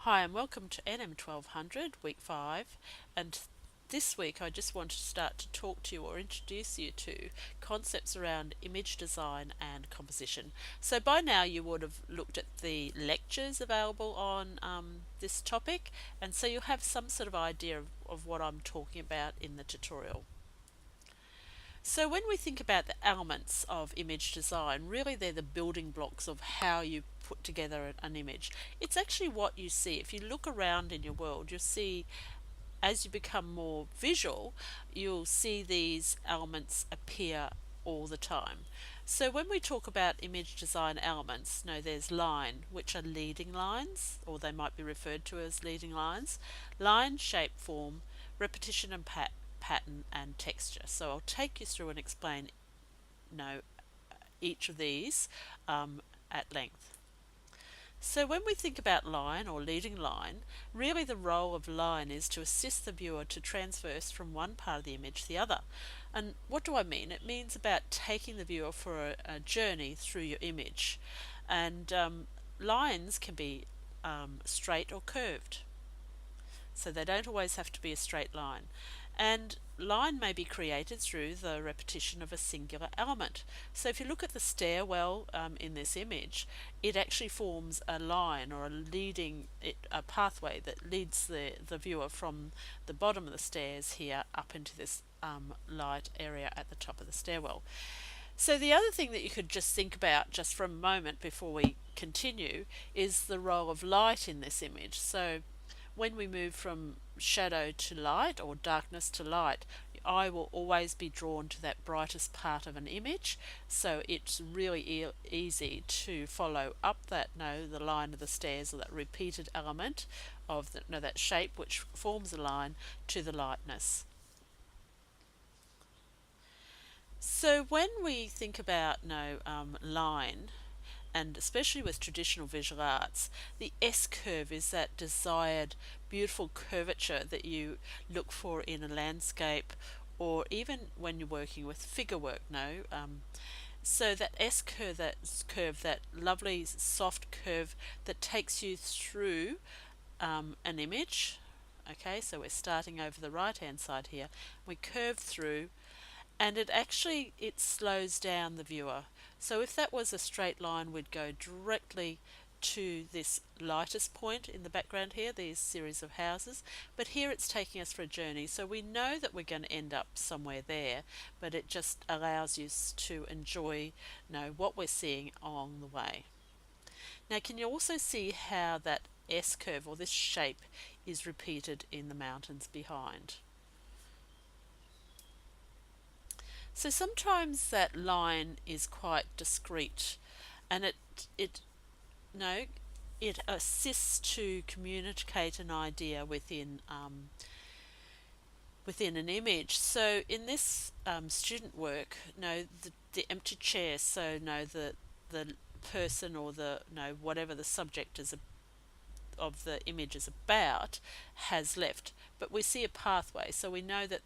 Hi and welcome to NM 1200 week 5, and this week I just want to start to talk to you or introduce you to concepts around image design and composition. So by now you would have looked at the lectures available on this topic, and so you'll have some sort of idea of what I'm talking about in the tutorial. So when we think about the elements of image design, really they're the building blocks of how you put together an image. It's actually what you see. If you look around in your world, you'll see as you become more visual, you'll see these elements appear all the time. So when we talk about image design elements, there's line, which are leading lines, or they might be referred to as leading lines, line, shape, form, repetition and pattern and texture. So I'll take you through and explain each of these at length. So when we think about line or leading line, really the role of line is to assist the viewer to transverse from one part of the image to the other. And what do I mean? It means about taking the viewer for a journey through your image. And lines can be straight or curved. So they don't always have to be a straight line. And line may be created through the repetition of a singular element. So if you look at the stairwell in this image, it actually forms a line or a pathway that leads the viewer from the bottom of the stairs here up into this light area at the top of the stairwell. So the other thing that you could just think about just for a moment before we continue is the role of light in this image. So when we move from shadow to light or darkness to light, your eye will always be drawn to that brightest part of an image, so it's really easy to follow up the line of the stairs, or that repeated element of that shape which forms a line, to the lightness. So when we think about line, and especially with traditional visual arts, the S-curve is that desired beautiful curvature that you look for in a landscape, or even when you're working with figure work. So that S-curve, that lovely soft curve that takes you through an image. Okay, so we're starting over the right hand side here. We curve through, and it slows down the viewer. So if that was a straight line, we'd go directly to this lightest point in the background here, these series of houses, but here it's taking us for a journey, so we know that we're going to end up somewhere there, but it just allows you to enjoy what we're seeing along the way. Now, can you also see how that S-curve, or this shape, is repeated in the mountains behind? So sometimes that line is quite discrete, and it no it assists to communicate an idea within an image. So in this student work, the empty chair, so the person, or whatever the subject of the image is about, has left, but we see a pathway, so we know that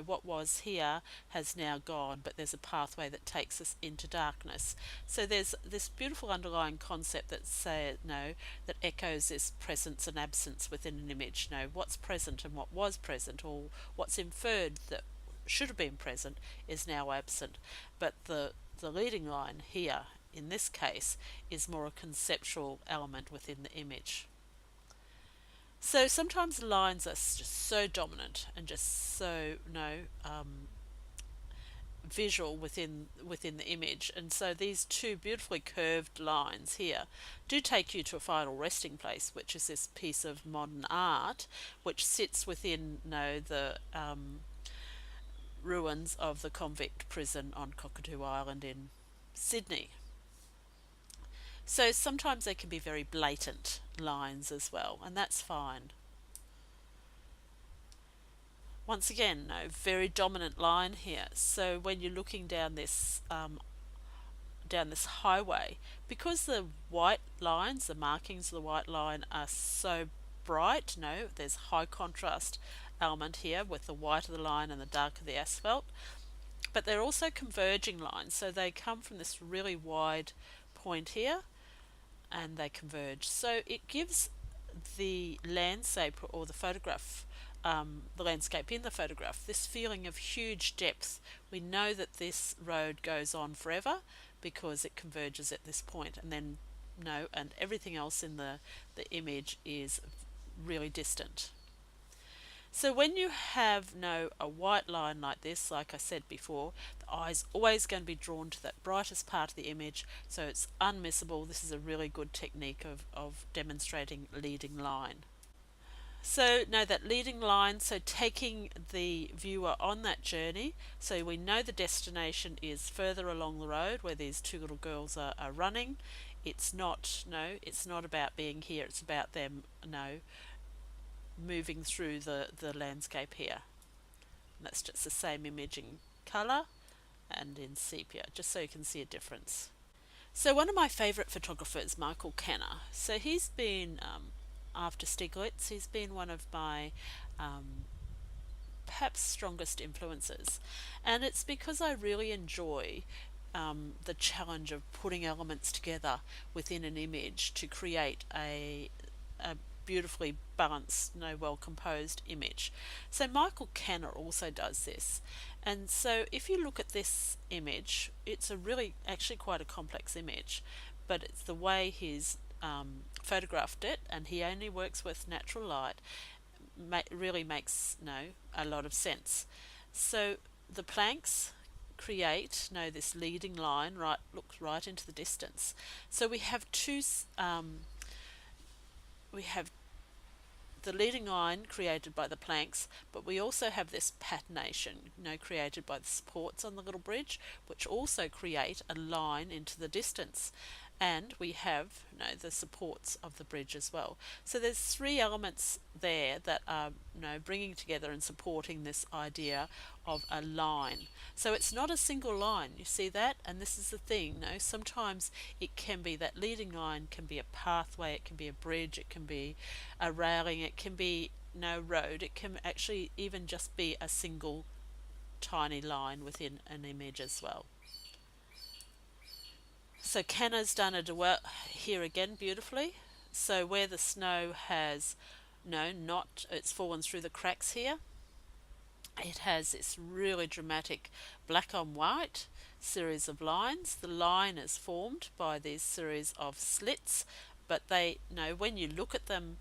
what was here has now gone, but there's a pathway that takes us into darkness. So there's this beautiful underlying concept that echoes this presence and absence within an image. What's present and what was present, or what's inferred that should have been present, is now absent, but the leading line here in this case is more a conceptual element within the image. So sometimes lines are just so dominant and just so visual within the image, and so these two beautifully curved lines here do take you to a final resting place, which is this piece of modern art which sits within the ruins of the convict prison on Cockatoo Island in Sydney. So sometimes they can be very blatant lines as well, and that's fine. Once again, very dominant line here. So when you're looking down this highway, because the white lines, the markings of the white line, are so bright, there's high contrast element here with the white of the line and the dark of the asphalt, but they're also converging lines, so they come from this really wide point here and they converge. So it gives the landscape or the photograph, the landscape in the photograph, this feeling of huge depth. We know that this road goes on forever because it converges at this point, and then no, and everything else in the image is really distant. So when you have a white line like this, like I said before, the eye's always going to be drawn to that brightest part of the image, so it's unmissable. This is a really good technique of demonstrating leading line. So now that leading line, so taking the viewer on that journey, so we know the destination is further along the road where these two little girls are running. It's not, it's not about being here, it's about them, moving through the landscape here. And that's just the same image in colour and in sepia, just so you can see a difference. So one of my favourite photographers, Michael Kenna, so he's been, after Stiglitz, he's been one of my perhaps strongest influences. And it's because I really enjoy the challenge of putting elements together within an image to create a beautifully balanced, well composed image. So Michael Cann also does this. And so if you look at this image, it's a really, actually quite a complex image, but it's the way he's photographed it, and he only works with natural light, really makes a lot of sense. So the planks create this leading line, looks right into the distance. So we have we have the leading line created by the planks, but we also have this patination, created by the supports on the little bridge, which also create a line into the distance. And we have, the supports of the bridge as well. So there's three elements there that are, bringing together and supporting this idea of a line. So it's not a single line, you see that? And this is the thing, sometimes it can be, that leading line can be a pathway, it can be a bridge, it can be a railing, it can be road, it can actually even just be a single tiny line within an image as well. So Kenna's done it here again beautifully. So where the snow has it's fallen through the cracks here, it has this really dramatic black on white series of lines. The line is formed by these series of slits, but they, when you look at them,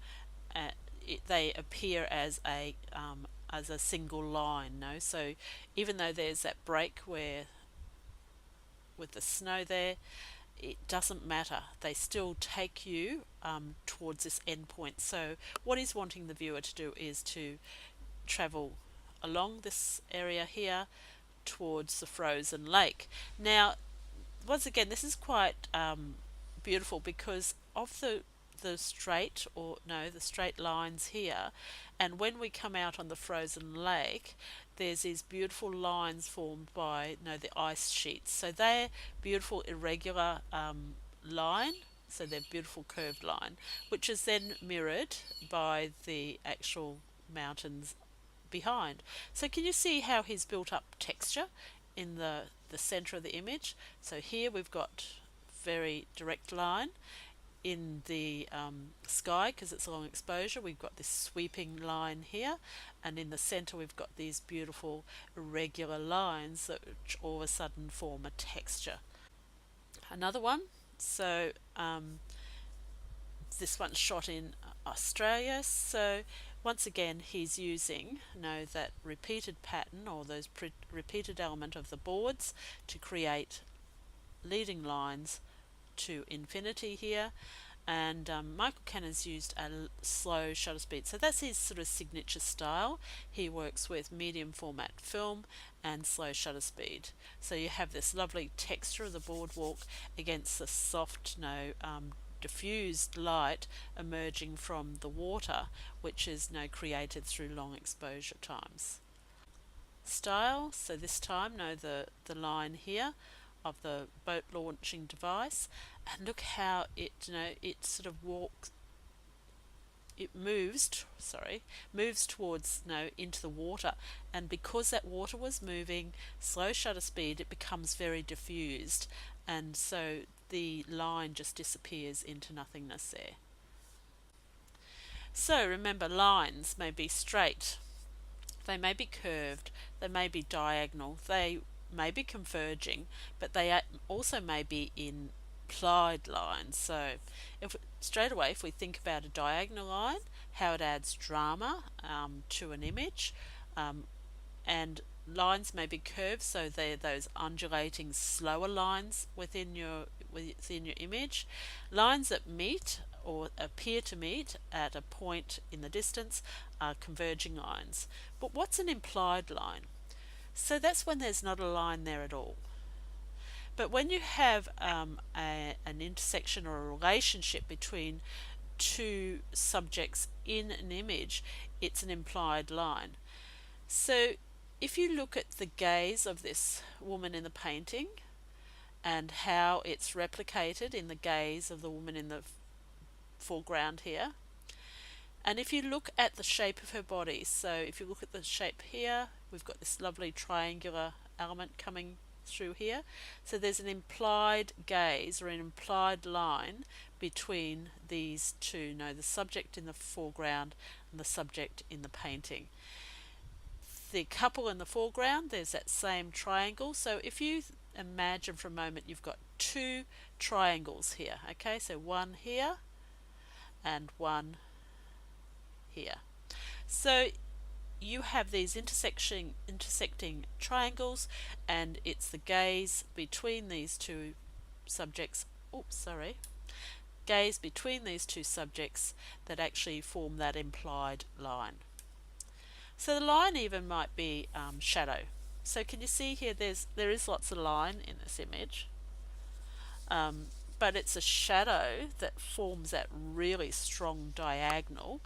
they appear as a single line. So even though there's that break where with the snow there, it doesn't matter. They still take you towards this end point. So what he's wanting the viewer to do is to travel along this area here towards the frozen lake. Now, once again, this is quite beautiful because of the straight lines here, and when we come out on the frozen lake, there's these beautiful lines formed by the ice sheets. So they're beautiful irregular line, so they're beautiful curved line, which is then mirrored by the actual mountains behind. So can you see how he's built up texture in the center of the image? So here we've got very direct line. In the sky, because it's a long exposure, we've got this sweeping line here, and in the center we've got these beautiful irregular lines that all of a sudden form a texture. Another one, so this one's shot in Australia. So once again he's using that repeated pattern, or those repeated element of the boards, to create leading lines to infinity here. And Michael Cann has used a slow shutter speed, so that's his sort of signature style. He works with medium format film and slow shutter speed, so you have this lovely texture of the boardwalk against the soft diffused light emerging from the water, which is created through long exposure times. Style, so this time the line here of the boat launching device, and look how it it sort of moves towards into the water, and because that water was moving, slow shutter speed, it becomes very diffused, and so the line just disappears into nothingness there. So remember, lines may be straight, they may be curved, they may be diagonal, they may be converging, but they also may be implied lines. So if straight away, if we think about a diagonal line, how it adds drama to an image, and lines may be curved, so they're those undulating slower lines within your image. Lines that meet or appear to meet at a point in the distance are converging lines. But what's an implied line? So that's when there's not a line there at all. But when you have an intersection or a relationship between two subjects in an image, it's an implied line. So if you look at the gaze of this woman in the painting and how it's replicated in the gaze of the woman in the foreground here, and if you look at the shape of her body, so if you look at the shape here, we've got this lovely triangular element coming through here. So there's an implied gaze or an implied line between these two, the subject in the foreground and the subject in the painting. The couple in the foreground, there's that same triangle. So if you imagine for a moment you've got two triangles here, okay, so one here and one here. So you have these intersecting triangles, and it's the gaze between these two subjects, gaze between these two subjects that actually form that implied line. So the line even might be shadow. So can you see here there is lots of line in this image, but it's a shadow that forms that really strong diagonal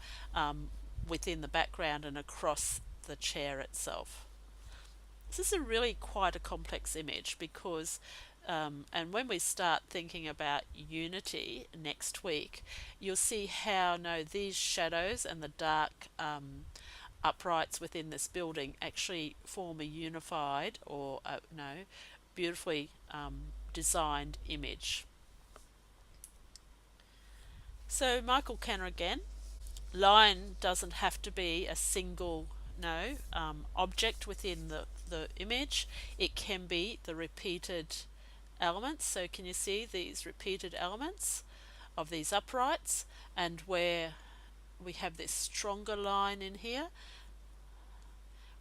within the background and across the chair itself. This is really quite a complex image because and when we start thinking about unity next week, you'll see how these shadows and the dark uprights within this building actually form a unified or beautifully designed image. So Michael Kenna again. Line doesn't have to be a single object within the image. It can be the repeated elements. So can you see these repeated elements of these uprights, and where we have this stronger line in here,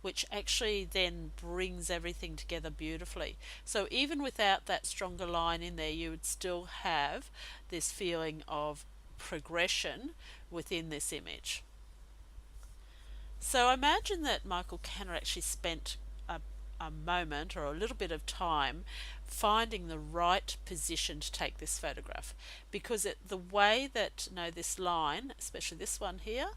which actually then brings everything together beautifully. So even without that stronger line in there, you would still have this feeling of progression within this image. So I imagine that Michael Cann actually spent a moment or a little bit of time finding the right position to take this photograph, because the way that this line, especially this one here,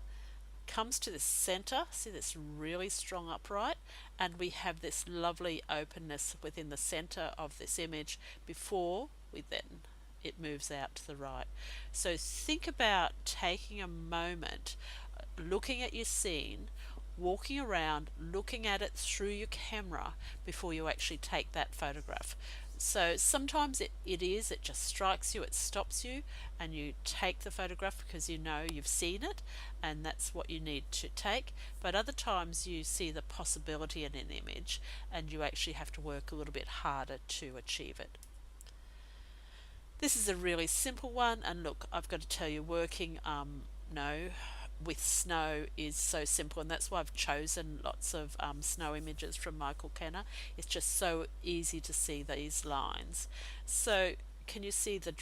comes to the center, see this really strong upright, and we have this lovely openness within the center of this image before it moves out to the right. So think about taking a moment, looking at your scene, walking around, looking at it through your camera before you actually take that photograph. So sometimes it just strikes you, it stops you, and you take the photograph because you've seen it and that's what you need to take. But other times you see the possibility in an image and you actually have to work a little bit harder to achieve it. This is a really simple one, and look, I've got to tell you, working with snow is so simple, and that's why I've chosen lots of snow images from Michael Kenna. It's just so easy to see these lines. So can you see the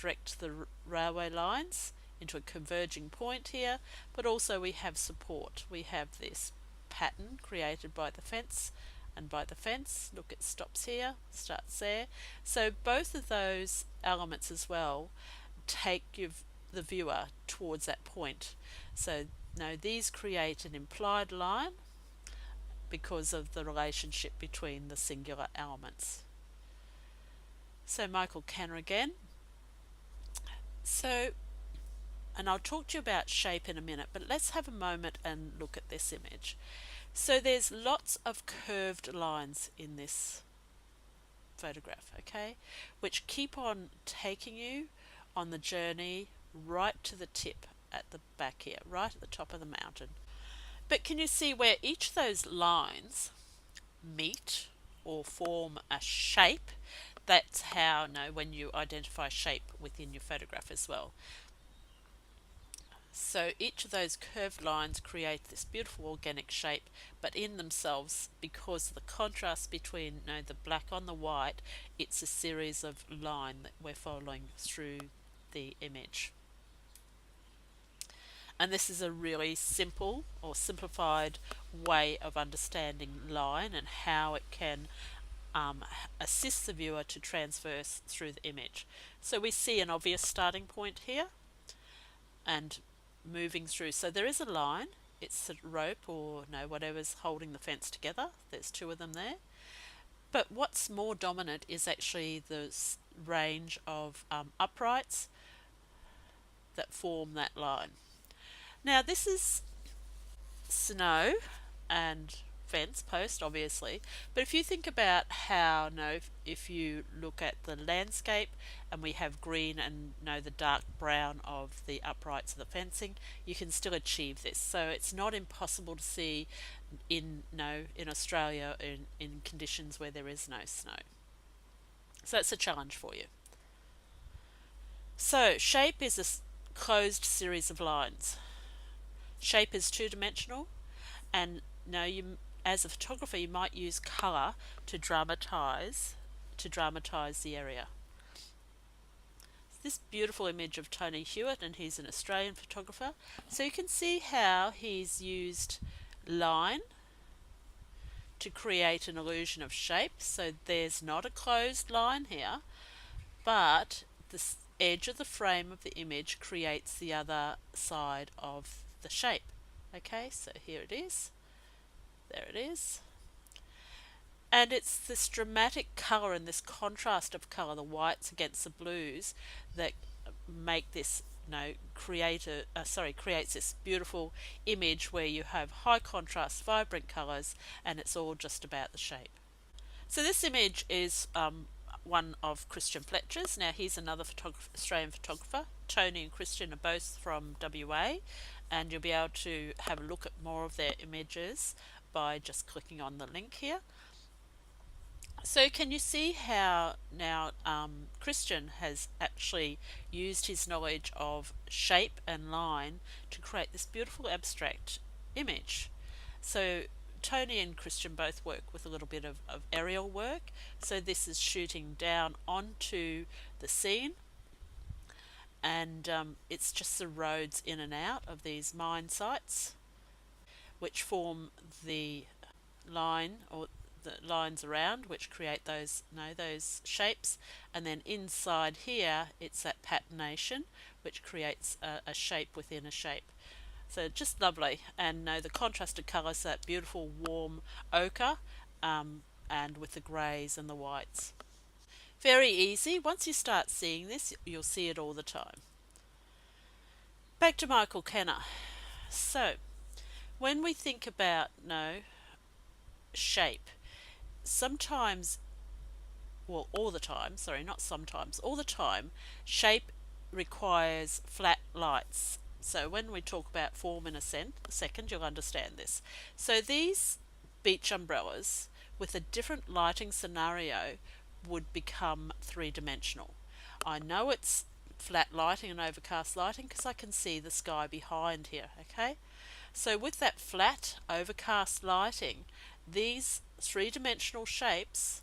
railway lines into a converging point here? But also we have support. We have this pattern created by the fence and by the fence. Look, it stops here, starts there. So both of those elements as well take the viewer towards that point. So these create an implied line because of the relationship between the singular elements. So Michael Cann again. And I'll talk to you about shape in a minute, but let's have a moment and look at this image. So there's lots of curved lines in this photograph, okay, which keep on taking you on the journey right to the tip at the back here, right at the top of the mountain. But can you see where each of those lines meet or form a shape? That's how, when you identify shape within your photograph as well. So each of those curved lines create this beautiful organic shape, but in themselves, because of the contrast between the black on the white, it's a series of line that we're following through the image. And this is a really simple or simplified way of understanding line and how it can assist the viewer to transverse through the image. So we see an obvious starting point here and moving through. So there is a line, it's a rope or whatever's holding the fence together. There's two of them there. But what's more dominant is actually the range of uprights that form that line. Now this is snow and fence post, obviously, but if you think about how if you look at the landscape and we have green and the dark brown of the uprights of the fencing, you can still achieve this. So it's not impossible to see in Australia in conditions where there is no snow. So it's a challenge for you. So shape is a closed series of lines. Shape is two-dimensional, and as a photographer, you might use colour to dramatize the area. This beautiful image of Tony Hewitt, and he's an Australian photographer. So you can see how he's used line to create an illusion of shape. So there's not a closed line here, but the edge of the frame of the image creates the other side of the shape. Okay, so here it is. There it is. And it's this dramatic colour and this contrast of colour, the whites against the blues, that make this creates this beautiful image where you have high contrast, vibrant colours, and it's all just about the shape. So this image is one of Christian Fletcher's. Now he's another Australian photographer. Tony and Christian are both from WA, and you'll be able to have a look at more of their images by just clicking on the link here. So can you see how now Christian has actually used his knowledge of shape and line to create this beautiful abstract image? So Tony and Christian both work with a little bit of aerial work. So this is shooting down onto the scene, and it's just the roads in and out of these mine sites which form the line or the lines around, which create those shapes, and then inside here it's that patination which creates a shape within a shape. So just lovely, and the contrasted colours, that beautiful warm ochre, and with the greys and the whites. Very easy. Once you start seeing this, you'll see it all the time. Back to Michael Kenna. So when we think about shape, sometimes, well, all the time, sorry, not sometimes, all the time, shape requires flat lights. So when we talk about form in a second, you'll understand this. So these beach umbrellas with a different lighting scenario would become three-dimensional. I know it's flat lighting and overcast lighting because I can see the sky behind here, okay? So with that flat overcast lighting, these three-dimensional shapes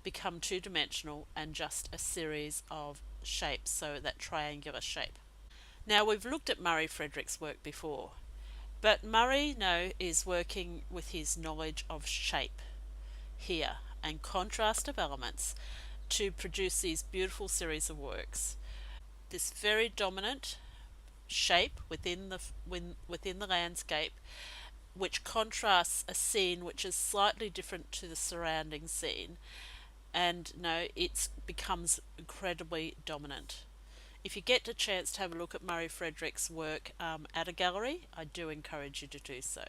become two-dimensional and just a series of shapes, so that triangular shape. Now we've looked at Murray Frederick's work before, but Murray is working with his knowledge of shape here and contrast of elements to produce these beautiful series of works. This very dominant shape within the landscape, which contrasts a scene which is slightly different to the surrounding scene, and it becomes incredibly dominant. If you get a chance to have a look at Murray Frederick's work at a gallery, I do encourage you to do so.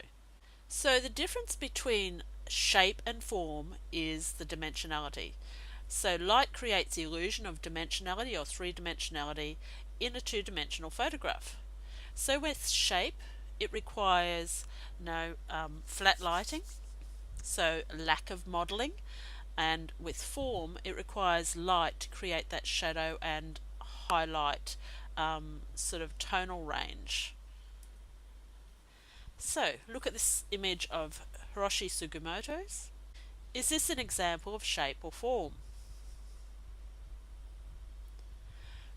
So the difference between shape and form is the dimensionality. So light creates the illusion of dimensionality or three-dimensionality in a two-dimensional photograph. So with shape, it requires flat lighting, so lack of modelling, and with form, it requires light to create that shadow and highlight sort of tonal range. So look at this image of Hiroshi Sugimoto's. Is this an example of shape or form?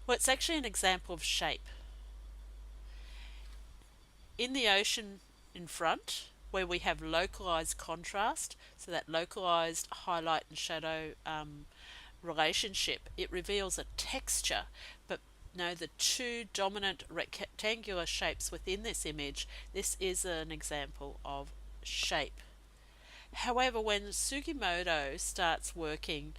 Well, it's actually an example of shape. In the ocean in front, where we have localized contrast, so that localized highlight and shadow relationship, it reveals a texture. But no, the two dominant rectangular shapes within this image, this is an example of shape. However, when Sugimoto starts working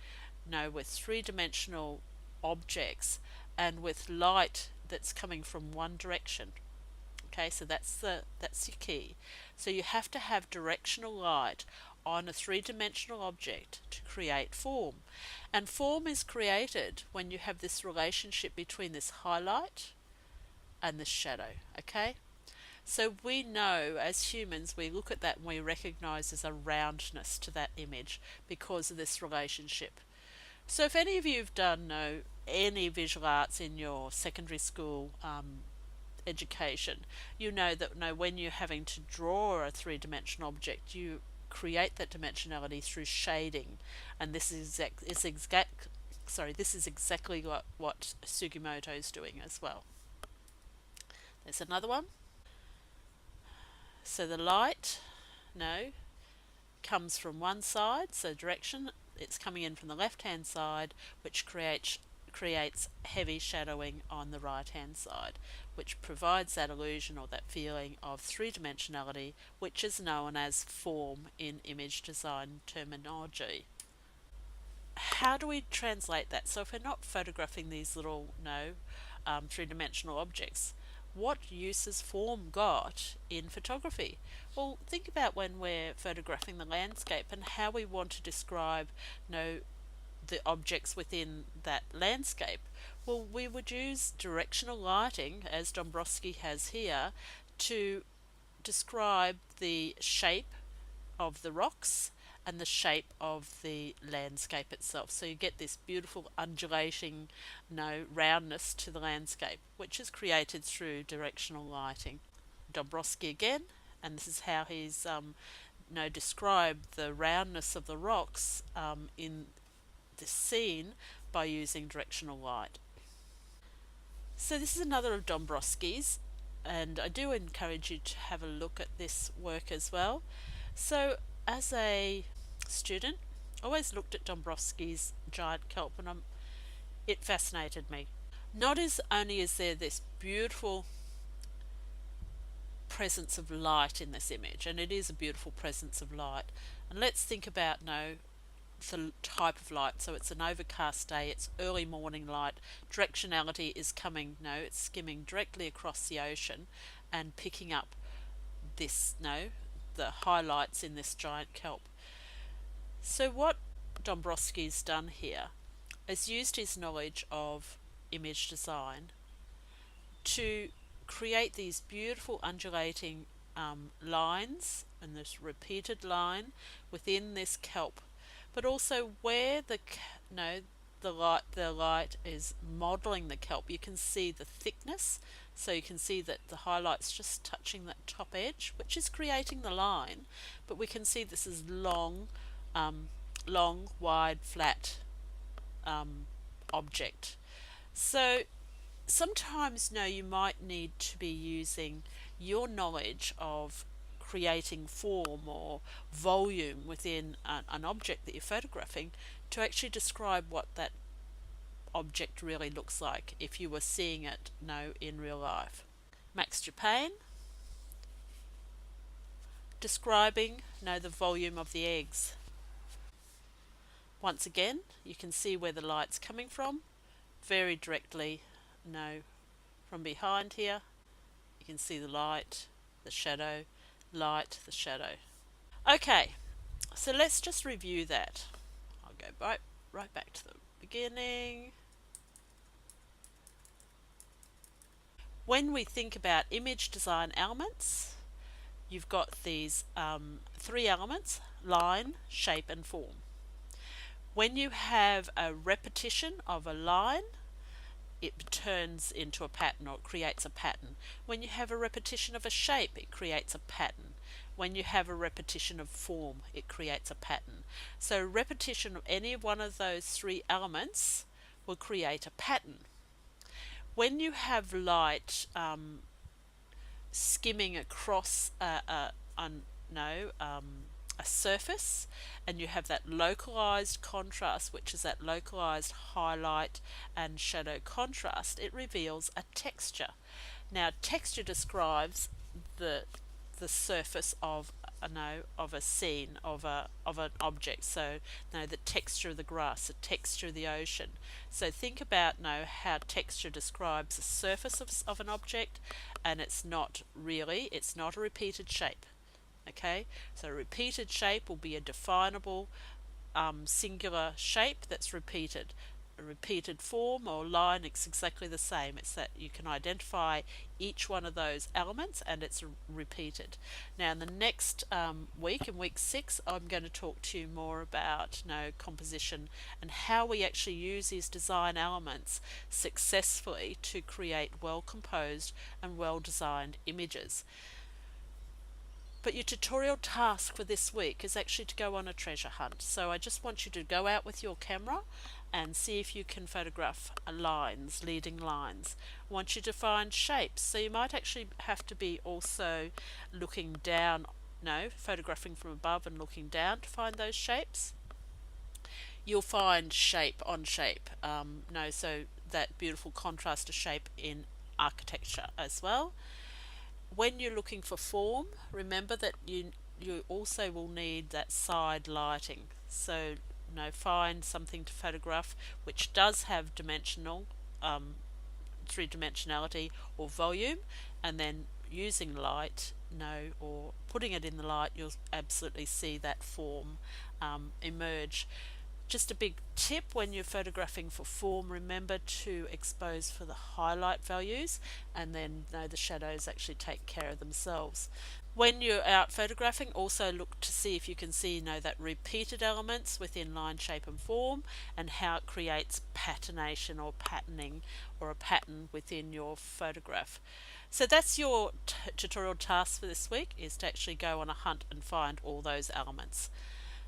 with three-dimensional objects and with light that's coming from one direction, okay, so that's your key. So you have to have directional light on a three-dimensional object to create form. And form is created when you have this relationship between this highlight and this shadow, okay? So we know as humans, we look at that and we recognize there's a roundness to that image because of this relationship. So if any of you have done any visual arts in your secondary school education, you know that when you're having to draw a three-dimensional object, you create that dimensionality through shading, and this is exactly what Sugimoto is doing as well. There's another one. So the light comes from one side, so direction, it's coming in from the left hand side, which creates heavy shadowing on the right hand side, which provides that illusion or that feeling of three-dimensionality, which is known as form in image design terminology. How do we translate that? So if we're not photographing these little three-dimensional objects, what use has form got in photography? Well, think about when we're photographing the landscape and how we want to describe the objects within that landscape. Well, we would use directional lighting, as Dombrowski has here, to describe the shape of the rocks and the shape of the landscape itself. So you get this beautiful undulating roundness to the landscape, which is created through directional lighting. Dombrowski again, and this is how he's described the roundness of the rocks in this scene by using directional light. So this is another of Dombrowski's, and I do encourage you to have a look at this work as well. So as a student, I always looked at Dombrowski's giant kelp and it fascinated me. Not as only is there this beautiful presence of light in this image, and it is a beautiful presence of light, and let's think about the type of light. So it's an overcast day, it's early morning light, directionality is coming, it's skimming directly across the ocean and picking up this, the highlights in this giant kelp. So what Dombrowski's done here is used his knowledge of image design to create these beautiful undulating lines and this repeated line within this kelp, but also where the light is modeling the kelp, you can see the thickness. So you can see that the highlight's just touching that top edge, which is creating the line, but we can see this is long, wide, flat object. So sometimes you might need to be using your knowledge of creating form or volume within an object that you're photographing to actually describe what that object really looks like if you were seeing it in real life. Max Japan describing the volume of the eggs. Once again, you can see where the light's coming from, very directly from behind here. You can see the light, the shadow, light, the shadow. Okay, so let's just review that. I'll go right back to the beginning. When we think about image design elements, you've got these three elements: line, shape and form. When you have a repetition of a line, it turns into a pattern, or it creates a pattern. When you have a repetition of a shape, it creates a pattern. When you have a repetition of form, it creates a pattern. So repetition of any one of those three elements will create a pattern. When you have light skimming across a surface, and you have that localized contrast, which is that localized highlight and shadow contrast, it reveals a texture. Now, texture describes the surface of a scene, of an object. So the texture of the grass, the texture of the ocean. So think about how texture describes the surface of an object, and it's not a repeated shape. Okay, so a repeated shape will be a definable singular shape that's repeated. A repeated form or line is exactly the same. It's that you can identify each one of those elements and it's repeated. Now in the next week, in week 6, I'm going to talk to you more about composition and how we actually use these design elements successfully to create well composed and well designed images. But your tutorial task for this week is actually to go on a treasure hunt. So I just want you to go out with your camera and see if you can photograph lines, leading lines. I want you to find shapes. So you might actually have to be also looking down, photographing from above and looking down to find those shapes. You'll find shape on shape. So that beautiful contrast of shape in architecture as well. When you're looking for form, remember that you also will need that side lighting. So find something to photograph which does have three-dimensionality or volume, and then using light, or putting it in the light, you'll absolutely see that form emerge. Just a big tip: when you're photographing for form, remember to expose for the highlight values, and then the shadows actually take care of themselves. When you're out photographing, also look to see if you can see that repeated elements within line, shape and form, and how it creates patternation or patterning, or a pattern within your photograph. So that's your tutorial task for this week, is to actually go on a hunt and find all those elements.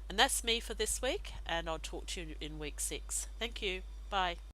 And that's me for this week, and I'll talk to you in week 6. Thank you. Bye.